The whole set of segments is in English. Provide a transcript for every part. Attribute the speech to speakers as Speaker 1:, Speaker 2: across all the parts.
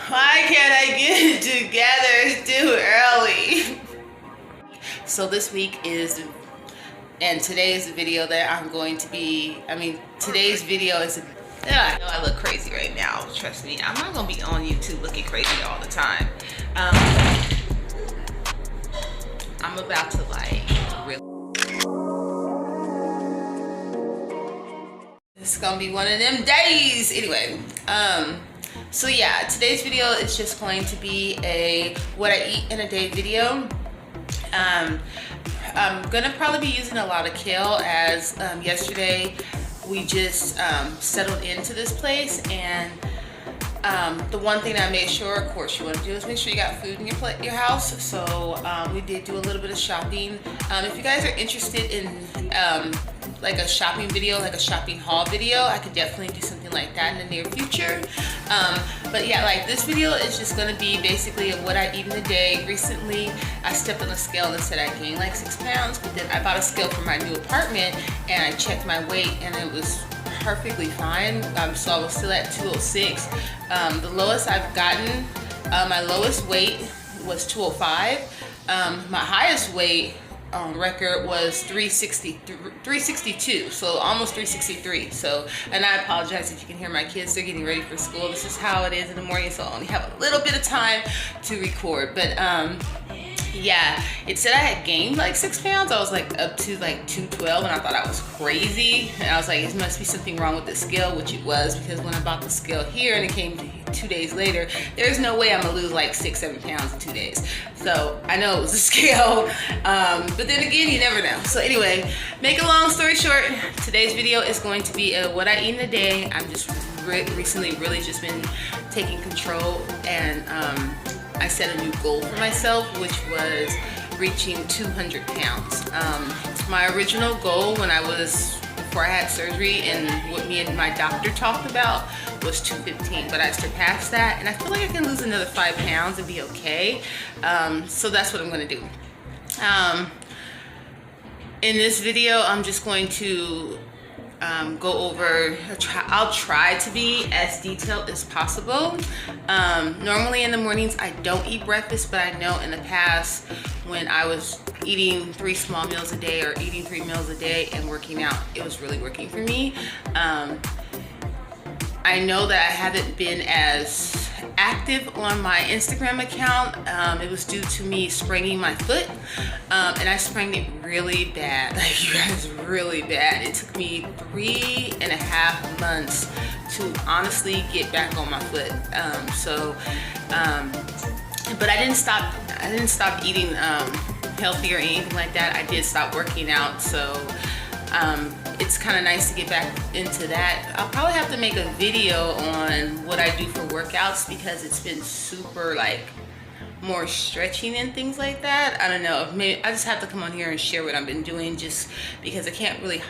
Speaker 1: Why can't I get it together too early? So this week is, and today is the video that I'm going to be, today's video is, I know I look crazy right now. Trust me, I'm not going to be on YouTube looking crazy all the time. I'm about to really. It's going to be one of them days. Anyway, so yeah, today's video is just going to be a what I eat in a day video. I'm gonna probably be using a lot of kale, as yesterday we just settled into this place, and the one thing I made sure, of course, you want to do is make sure you got food in your house. So we did do a little bit of shopping. If you guys are interested in like a shopping video, like a shopping haul video, I could definitely do something like that in the near future. But yeah, like this video is just gonna be basically of what I eat in a day. Recently, I stepped on a scale and said I gained like 6 pounds, but then I bought a scale for my new apartment and I checked my weight and it was perfectly fine. So I was still at 206. The lowest I've gotten, my lowest weight was 205. My highest weight on record was 362, so almost 363. So, and I apologize if you can hear my kids, they're getting ready for school. This is how it is in the morning, so I only have a little bit of time to record. But yeah, it said I had gained like 6 pounds. I was like up to like 212, and I thought I was crazy. And I was like, it must be something wrong with the scale, which it was, because when I bought the scale here and it came 2 days later, there's no way I'm gonna lose like 6-7 pounds in 2 days. So I know it was a scale, but then again, you never know. So anyway, make a long story short, today's video is going to be what I eat in a day. I'm just recently really just been taking control, and I set a new goal for myself, which was reaching 200 pounds. My original goal before I had surgery, and what me and my doctor talked about, was 215, but I surpassed that, and I feel like I can lose another 5 pounds and be okay. So that's what I'm gonna do. In this video, I'm just going to go over, I'll try to be as detailed as possible. Normally in the mornings I don't eat breakfast, but I know in the past when I was eating 3 small meals a day or eating 3 meals a day and working out, it was really working for me. I know that I haven't been as active on my Instagram account. It was due to me spraining my foot, and I sprained it really bad, like you guys, really bad. It took me 3.5 months to honestly get back on my foot. But I didn't stop eating healthy or anything like that. I did stop working out, so it's kind of nice to get back into that. I'll probably have to make a video on what I do for workouts, because it's been super like more stretching and things like that. I don't know, maybe I just have to come on here and share what I've been doing, just because I can't really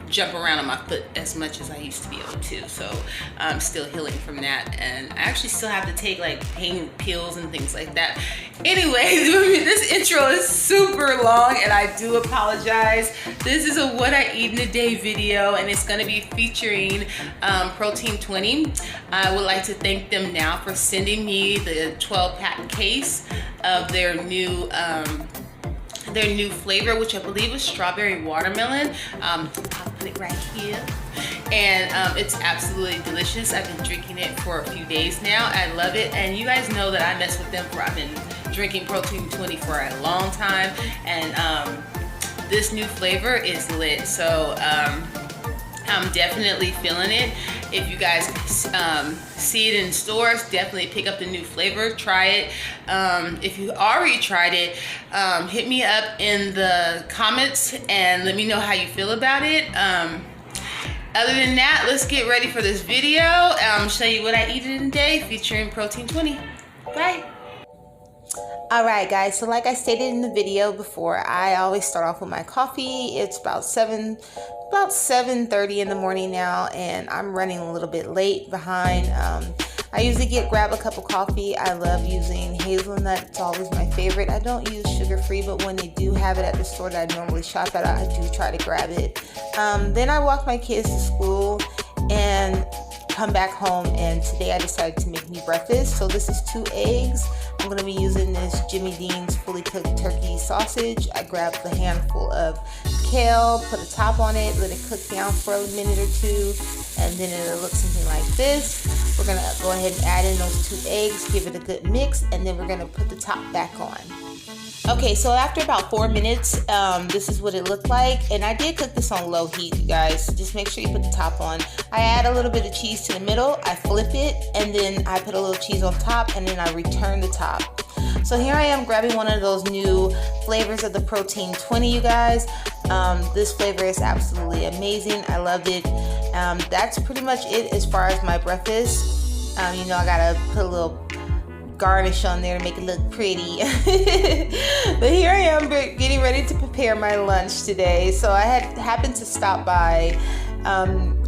Speaker 1: jump around on my foot as much as I used to be able to. So I'm still healing from that, and I actually still have to take like pain pills and things like that. Anyway, this intro is super long, and I do apologize. This is a what I eat in a day video, and it's gonna be featuring protein2o. I would like to thank them now for sending me the 12-pack case of their new flavor, which I believe is strawberry watermelon. I'll put it right here, and it's absolutely delicious. I've been drinking it for a few days now. I love it, and you guys know that I mess with them I've been drinking protein2o for a long time, and this new flavor is lit. So I'm definitely feeling it. If you guys see it in stores, definitely pick up the new flavor, try it. If you already tried it, hit me up in the comments and let me know how you feel about it. Other than that, let's get ready for this video. Show you what I eat in a day featuring protein2o. Bye. Alright guys, so like I stated in the video before, I always start off with my coffee. It's about 7:30 in the morning now, and I'm running a little bit late behind. I usually grab a cup of coffee. I love using hazelnut. It's always my favorite. I don't use sugar-free, but when they do have it at the store that I normally shop at, I do try to grab it. Then I walk my kids to school, and come back home, and today I decided to make me breakfast. So this is 2 eggs. I'm going to be using this Jimmy Dean's fully cooked turkey sausage. I grabbed a handful of kale, put a top on it, let it cook down for a minute or two, and then it'll look something like this. We're going to go ahead and add in those 2 eggs, give it a good mix, and then we're going to put the top back on. Okay, so after about 4 minutes, this is what it looked like. And I did cook this on low heat, you guys. Just make sure you put the top on. I add a little bit of cheese to the middle, I flip it, and then I put a little cheese on top, and then I return the top. So here I am grabbing one of those new flavors of the protein2o, you guys. This flavor is absolutely amazing. I loved it. That's pretty much it as far as my breakfast. You know, I gotta put a little garnish on there to make it look pretty. But here I am getting ready to prepare my lunch today. So I happened to stop by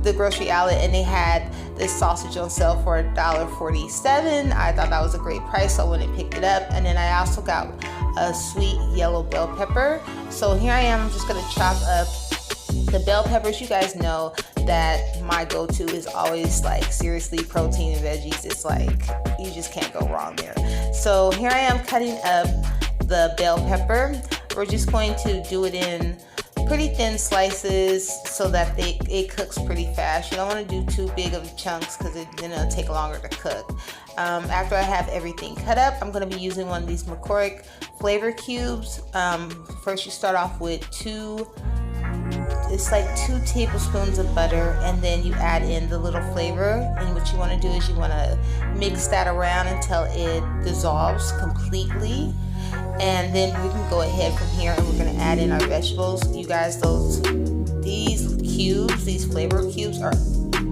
Speaker 1: the grocery outlet, and they had this sausage on sale for $1.47. I thought that was a great price, so I went and picked it up. And then I also got a sweet yellow bell pepper. So here I am, I'm just gonna chop up the bell peppers. You guys know that my go-to is always like seriously protein and veggies. It's like you just can't go wrong there. So here I am cutting up the bell pepper. We're just going to do it in pretty thin slices so that it cooks pretty fast. You don't want to do too big of chunks because then it'll take longer to cook. After I have everything cut up, I'm going to be using one of these McCormick flavor cubes. First you start off with it's like 2 tablespoons of butter, and then you add in the little flavor. And what you want to do is you want to mix that around until it dissolves completely. And then we can go ahead from here and we're going to add in our vegetables. You guys, these flavor cubes are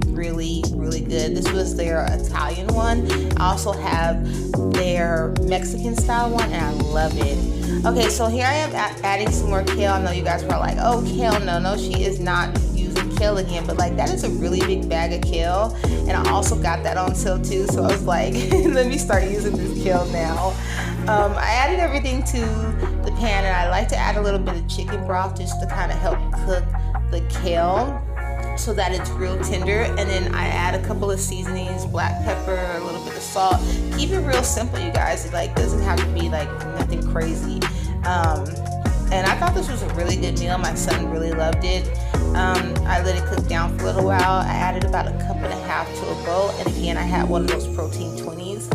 Speaker 1: really, really good. This was their Italian one. I also have their Mexican style one, and I love it. Okay, so here I am adding some more kale. I know you guys were like, oh, kale, no, she is not using kale again, but like that is a really big bag of kale, and I also got that on sale too, so I was like, let me start using this kale now. I added everything to the pan, and I like to add a little bit of chicken broth just to kind of help cook the kale so that it's real tender. And then I add a couple of seasonings, black pepper, a little bit of salt. Keep it real simple, you guys. It like doesn't have to be like nothing crazy. And I thought this was a really good meal. My son really loved it. I let it cook down for a little while. I added about a cup and a half to a bowl, and again I had one of those protein2os.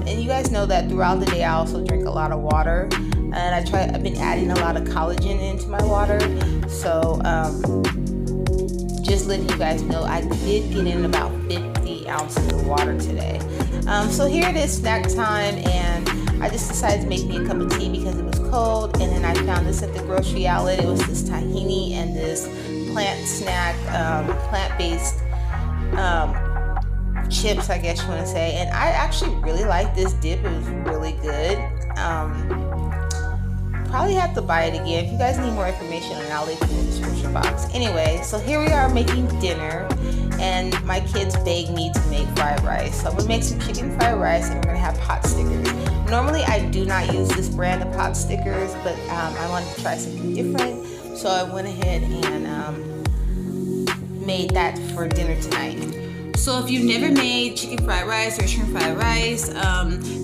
Speaker 1: And you guys know that throughout the day I also drink a lot of water, and I've been adding a lot of collagen into my water. So just letting you guys know, I did get in about 50 ounces of water today. So here it is, snack time, and I just decided to make me a cup of tea because it was cold. And then I found this at the grocery outlet. It was this tahini and this plant snack, plant-based chips, I guess you want to say. And I actually really like this dip. It was really good. Probably have to buy it again. If you guys need more information on it, I'll leave it in the description box. Anyway, so here we are making dinner, and my kids begged me to make fried rice. So I'm gonna make some chicken fried rice, and we're gonna have pot stickers. Normally I do not use this brand of pot stickers, but I wanted to try something different, so I went ahead and made that for dinner tonight. So if you've never made chicken fried rice or shrimp fried rice,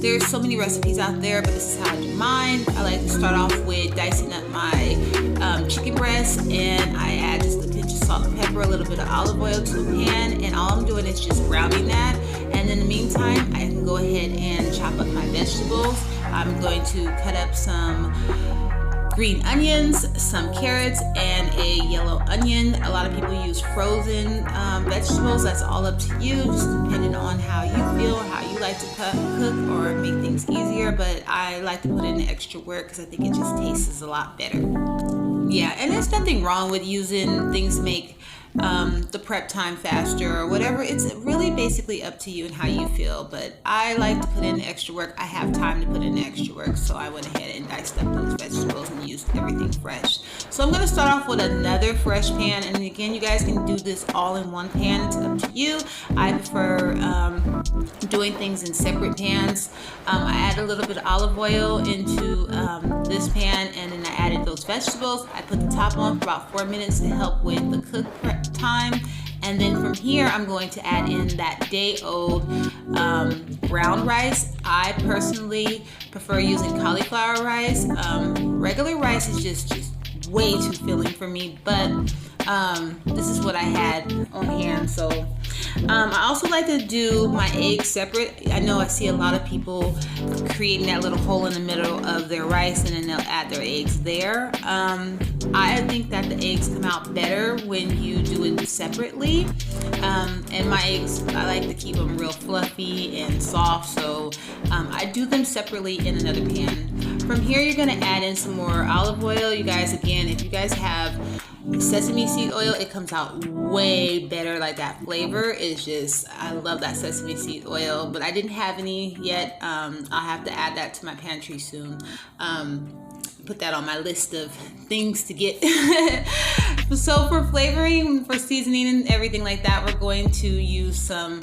Speaker 1: there's so many recipes out there, but this is how I do mine. I like to start off with dicing up my chicken breast, and I add just a pinch of salt and pepper, a little bit of olive oil to a pan, and all I'm doing is just browning that. And in the meantime, I can go ahead and chop up my vegetables. I'm going to cut up some green onions, some carrots, and a yellow onion. A lot of people use frozen vegetables. That's all up to you, just depending on how you feel, how you like to cook or make things easier. But I like to put in the extra work because I think it just tastes a lot better. Yeah, and there's nothing wrong with using things to make the prep time faster or whatever. It's really basically up to you and how you feel, but I like to put in the extra work. I have time to put in the extra work, so I went ahead and diced up those vegetables and used everything fresh. So I'm going to start off with another fresh pan, and again, you guys can do this all in one pan. It's up to you. I prefer doing things in separate pans. I add a little bit of olive oil into this pan, and then I added those vegetables. I put the top on for about 4 minutes to help with the cook prep time, And then from here, I'm going to add in that day-old brown rice. I personally prefer using cauliflower rice. Regular rice is just way too filling for me, but this is what I had on hand. So I also like to do my eggs separate. I know I see a lot of people creating that little hole in the middle of their rice and then they'll add their eggs there. I think that the eggs come out better when you do it separately. And my eggs, I like to keep them real fluffy and soft, so I do them separately in another pan. From here, you're gonna add in some more olive oil. You guys, again, if you guys have sesame seed oil, it comes out way better. Like, that flavor is just, I love that sesame seed oil, but I didn't have any yet. I'll have to add that to my pantry soon. Put that on my list of things to get. So for flavoring, for seasoning and everything like that, we're going to use some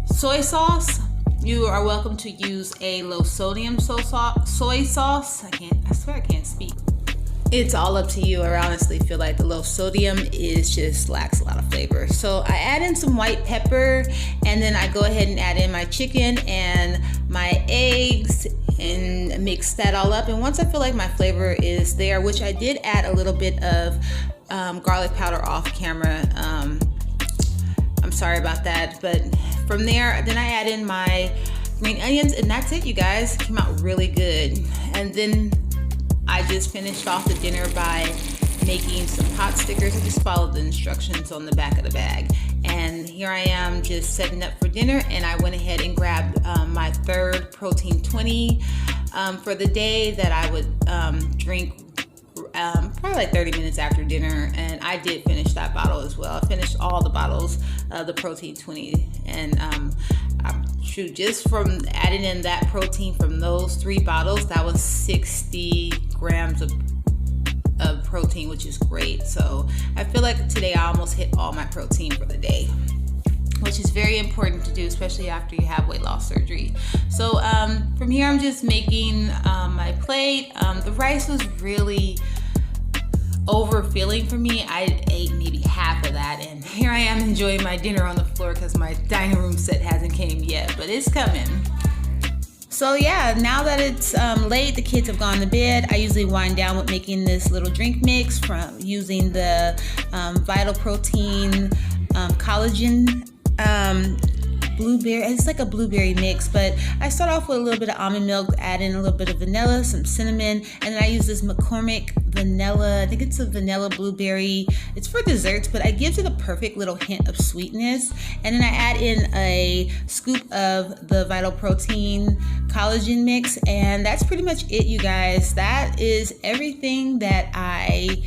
Speaker 1: soy sauce. You are welcome to use a low sodium soy sauce. I swear I can't speak. It's all up to you. I honestly feel like the low sodium is just lacks a lot of flavor. So I add in some white pepper, and then I go ahead and add in my chicken and my eggs and mix that all up. And once I feel like my flavor is there, which I did add a little bit of garlic powder off camera. I'm sorry about that. But from there, then I add in my green onions, and that's it, you guys. It came out really good. And then I just finished off the dinner by making some pot stickers. I just followed the instructions on the back of the bag. And here I am just setting up for dinner, and I went ahead and grabbed my third protein 2o for the day that I would drink probably like 30 minutes after dinner. And I did finish that bottle as well. I finished all the bottles of the protein 2o, and shoot, just from adding in that protein from those 3 bottles, that was 60 grams of protein, which is great. So I feel like today I almost hit all my protein for the day, which is very important to do, especially after you have weight loss surgery. So from here, I'm just making my plate. The rice was really overfilling for me. I ate maybe half of that, and here I am enjoying my dinner on the floor because my dining room set hasn't came yet, but it's coming. So yeah, now that it's late, the kids have gone to bed, I usually wind down with making this little drink mix from using the Vital Protein collagen blueberry. It's like a blueberry mix, but I start off with a little bit of almond milk, add in a little bit of vanilla, some cinnamon, and then I use this McCormick vanilla. I think it's a vanilla blueberry. It's for desserts, but it gives it a perfect little hint of sweetness. And then I add in a scoop of the Vital Protein collagen mix, and that's pretty much it, you guys. That is everything that I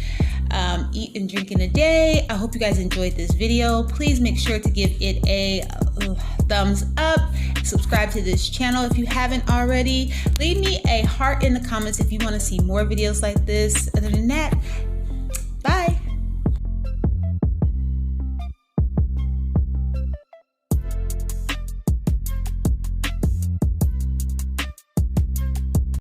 Speaker 1: eat and drink in a day. I hope you guys enjoyed this video. Please make sure to give it a thumbs up. Subscribe to this channel if you haven't already. Leave me a heart in the comments if you want to see more videos like this. Other than that, bye.